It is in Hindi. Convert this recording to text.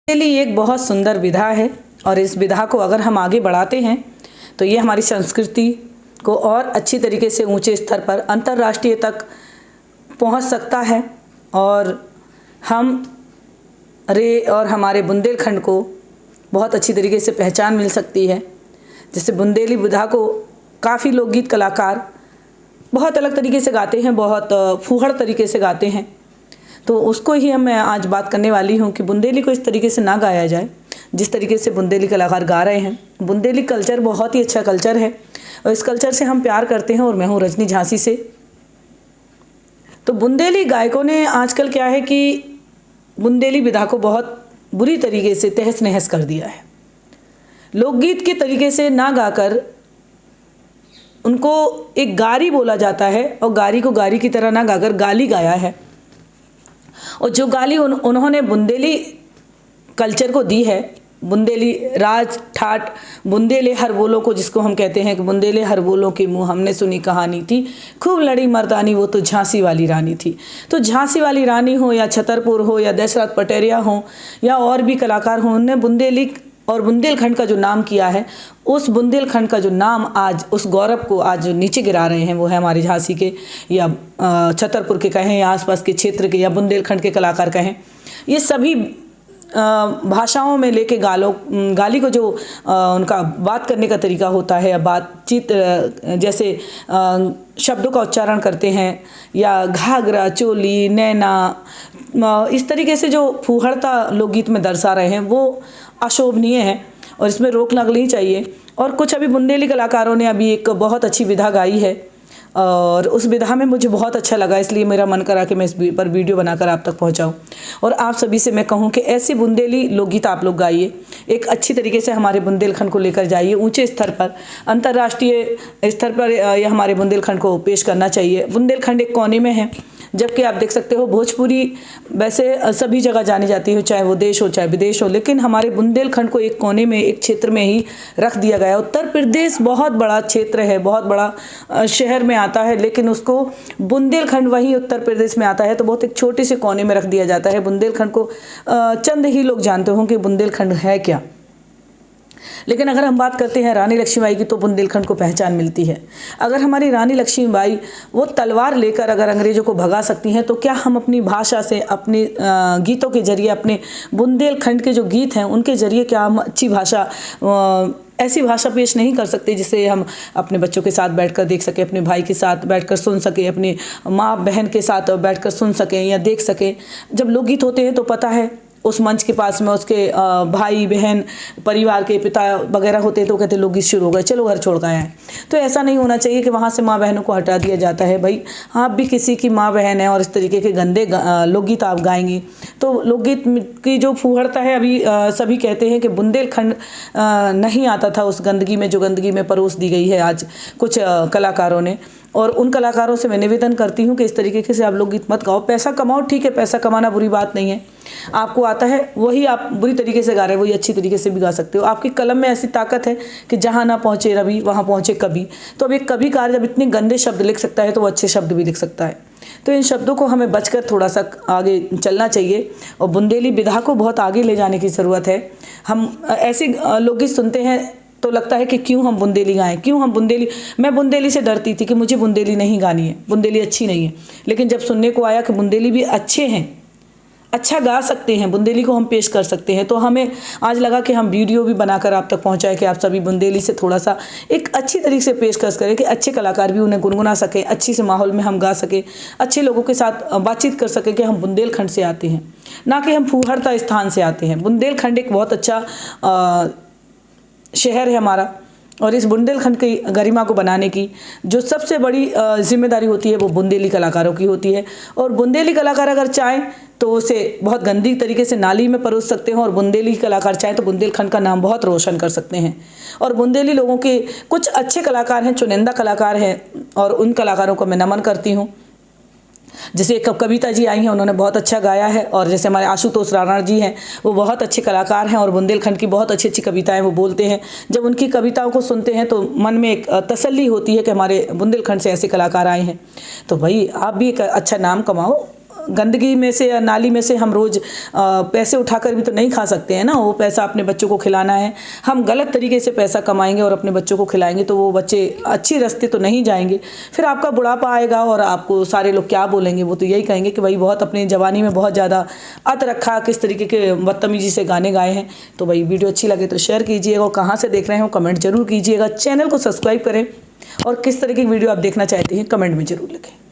बुंदेली एक बहुत सुंदर विधा है और इस विधा को अगर हम आगे बढ़ाते हैं तो ये हमारी संस्कृति को और अच्छी तरीके से ऊंचे स्तर पर अंतर्राष्ट्रीय तक पहुंच सकता है और हमारे बुंदेलखंड को बहुत अच्छी तरीके से पहचान मिल सकती है। जैसे बुंदेली विधा को काफ़ी लोकगीत कलाकार बहुत अलग तरीके से गाते हैं, बहुत फूहड़ तरीके से गाते हैं। तो उसको ही मैं आज बात करने वाली हूँ कि बुंदेली को इस तरीके से ना गाया जाए जिस तरीके से बुंदेली कलाकार गा रहे हैं। बुंदेली कल्चर बहुत ही अच्छा कल्चर है और इस कल्चर से हम प्यार करते हैं और मैं हूँ रजनी झांसी से। तो बुंदेली गायकों ने आजकल क्या है कि बुंदेली विधा को बहुत बुरी तरीके से तहस नहस कर दिया है। लोकगीत के तरीके से ना गाकर उनको एक गारी बोला जाता है और गारी को गारी की तरह ना गाकर गाली गाया है। और जो गाली उन्होंने बुंदेली कल्चर को दी है, बुंदेली राज ठाट, बुंदेले हर बोलों को जिसको हम कहते हैं कि बुंदेले हर बोलों के मुँह हमने सुनी कहानी थी, खूब लड़ी मर्दानी वो तो झांसी वाली रानी थी। तो झांसी वाली रानी हो या छतरपुर हो या दशरथ पटेरिया हो या और भी कलाकार हों, उन्होंने बुंदेली और बुंदेलखंड का जो नाम किया है, उस बुंदेलखंड का जो नाम आज उस गौरव को आज नीचे गिरा रहे हैं वो है हमारे झांसी के या छतरपुर के कहें या आसपास के क्षेत्र के या बुंदेलखंड के कलाकार कहें। ये सभी भाषाओं में लेके गाली को जो उनका बात करने का तरीका होता है या बातचीत जैसे शब्दों का उच्चारण करते हैं या घाघरा चोली नैना, इस तरीके से जो फूहड़ता लोकगीत में दर्शा रहे हैं वो अशोभनीय है और इसमें रोक लगनी चाहिए। और कुछ अभी बुंदेली कलाकारों ने अभी एक बहुत अच्छी विधा गाई है और उस विधा में मुझे बहुत अच्छा लगा, इसलिए मेरा मन करा कि मैं इस पर वीडियो बनाकर आप तक पहुंचाऊं। और आप सभी से मैं कहूं कि ऐसी बुंदेली लोकगीत आप लोग गाइए, एक अच्छी तरीके से हमारे बुंदेलखंड को लेकर जाइए ऊंचे स्तर पर, अंतर्राष्ट्रीय स्तर पर यह हमारे बुंदेलखंड को पेश करना चाहिए। बुंदेलखंड एक कोने में है, जबकि आप देख सकते हो भोजपुरी वैसे सभी जगह जानी जाती है, चाहे वो देश हो चाहे विदेश हो, लेकिन हमारे बुंदेलखंड को एक कोने में एक क्षेत्र में ही रख दिया गया है। उत्तर प्रदेश बहुत बड़ा क्षेत्र है, बहुत बड़ा शहर में आता है, लेकिन उसको बुंदेलखंड वहीं उत्तर प्रदेश में आता है तो बहुत एक छोटे से कोने में रख दिया जाता है। बुंदेलखंड को चंद ही लोग जानते हों कि बुंदेलखंड है क्या। लेकिन अगर हम बात करते हैं रानी लक्ष्मीबाई की तो बुंदेलखंड को पहचान मिलती है। अगर हमारी रानी लक्ष्मीबाई वो तलवार लेकर अगर अंग्रेजों को भगा सकती हैं तो क्या हम अपनी भाषा से, अपने गीतों के जरिए, अपने बुंदेलखंड के जो गीत हैं उनके जरिए क्या हम अच्छी भाषा, ऐसी भाषा पेश नहीं कर सकते जिसे हम अपने बच्चों के साथ बैठकर देख सकें, अपने भाई के साथ बैठकर सुन सकें, अपने माँ बहन के साथ बैठकर सुन सकें या देख सकें। जब लोकगीत होते हैं तो पता है उस मंच के पास में उसके भाई बहन परिवार के पिता वगैरह होते हैं तो कहते लोकगीत शुरू हो गए, चलो घर छोड़ गए हैं। तो ऐसा नहीं होना चाहिए कि वहाँ से माँ बहनों को हटा दिया जाता है। भाई आप भी किसी की माँ बहन है और इस तरीके के गंदे लोकगीत आप गाएंगी तो लोकगीत की जो फूहड़ता है, अभी सभी कहते हैं कि बुंदेलखंड नहीं आता था उस गंदगी में जो गंदगी में परोस दी गई है आज कुछ कलाकारों ने। और उन कलाकारों से मैं निवेदन करती हूँ कि इस तरीके से आप लोकगीत मत गाओ। पैसा कमाओ, ठीक है, पैसा कमाना बुरी बात नहीं है, आपको आता है वही आप बुरी तरीके से गा रहे हैं, वही अच्छी तरीके से भी गा सकते हो। आपकी कलम में ऐसी ताकत है कि जहाँ ना पहुँचे रवि वहाँ पहुँचे कवि। तो अब एक कविकार जब इतने गंदे शब्द लिख सकता है तो वो अच्छे शब्द भी लिख सकता है। तो इन शब्दों को हमें बचकर थोड़ा सा आगे चलना चाहिए और बुंदेली विधा को बहुत आगे ले जाने की ज़रूरत है। हम ऐसे लोकगीत सुनते हैं तो लगता है कि क्यों हम बुंदेली गाएं, क्यों हम बुंदेली। मैं बुंदेली से डरती थी कि मुझे बुंदेली नहीं गानी है, बुंदेली अच्छी नहीं है, लेकिन जब सुनने को आया कि बुंदेली भी अच्छे हैं, अच्छा गा सकते हैं, बुंदेली को हम पेश कर सकते हैं, तो हमें आज लगा कि हम वीडियो भी बनाकर आप तक पहुंचाएं कि आप सभी बुंदेली से थोड़ा सा एक अच्छी तरीके से पेशकश करें कि अच्छे कलाकार भी उन्हें गुनगुना सकें, अच्छी से माहौल में हम गा सकें, अच्छे लोगों के साथ बातचीत कर सकें कि हम बुंदेलखंड से आते हैं, ना कि हम फूहड़ता स्थान से आते हैं। बुंदेलखंड एक बहुत अच्छा शहर है हमारा और इस बुंदेलखंड की गरिमा को बनाने की जो सबसे बड़ी जिम्मेदारी होती है वो बुंदेली कलाकारों की होती है। और बुंदेली कलाकार अगर चाहें तो उसे बहुत गंदी तरीके से नाली में परोस सकते हैं और बुंदेली कलाकार चाहें तो बुंदेलखंड का नाम बहुत रोशन कर सकते हैं। और बुंदेली लोगों के कुछ अच्छे कलाकार हैं, चुनिंदा कलाकार हैं और उन कलाकारों को मैं नमन करती हूँ। जैसे एक कविता जी आई हैं, उन्होंने बहुत अच्छा गाया है। और जैसे हमारे आशुतोष राणा जी हैं, वो बहुत अच्छे कलाकार हैं और बुंदेलखंड की बहुत अच्छी अच्छी कविताएं वो बोलते हैं। जब उनकी कविताओं को सुनते हैं तो मन में एक तसल्ली होती है कि हमारे बुंदेलखंड से ऐसे कलाकार आए हैं। तो भाई आप भी एक अच्छा नाम कमाओ, गंदगी में से या नाली में से हम रोज़ पैसे उठाकर भी तो नहीं खा सकते हैं ना। वो पैसा अपने बच्चों को खिलाना है। हम गलत तरीके से पैसा कमाएंगे और अपने बच्चों को खिलाएंगे तो वो बच्चे अच्छी रास्ते तो नहीं जाएंगे। फिर आपका बुढ़ापा आएगा और आपको सारे लोग क्या बोलेंगे, वो तो यही कहेंगे कि भाई बहुत अपनी जवानी में बहुत ज़्यादा अत रखा, किस तरीके के बदतमीजी से गाने गाए हैं। तो भाई वीडियो अच्छी लगे तो शेयर कीजिएगा और कहाँ से देख रहे हैं वो कमेंट जरूर कीजिएगा। चैनल को सब्सक्राइब करें और किस तरह की वीडियो आप देखना चाहते हैं कमेंट में ज़रूर लिखें।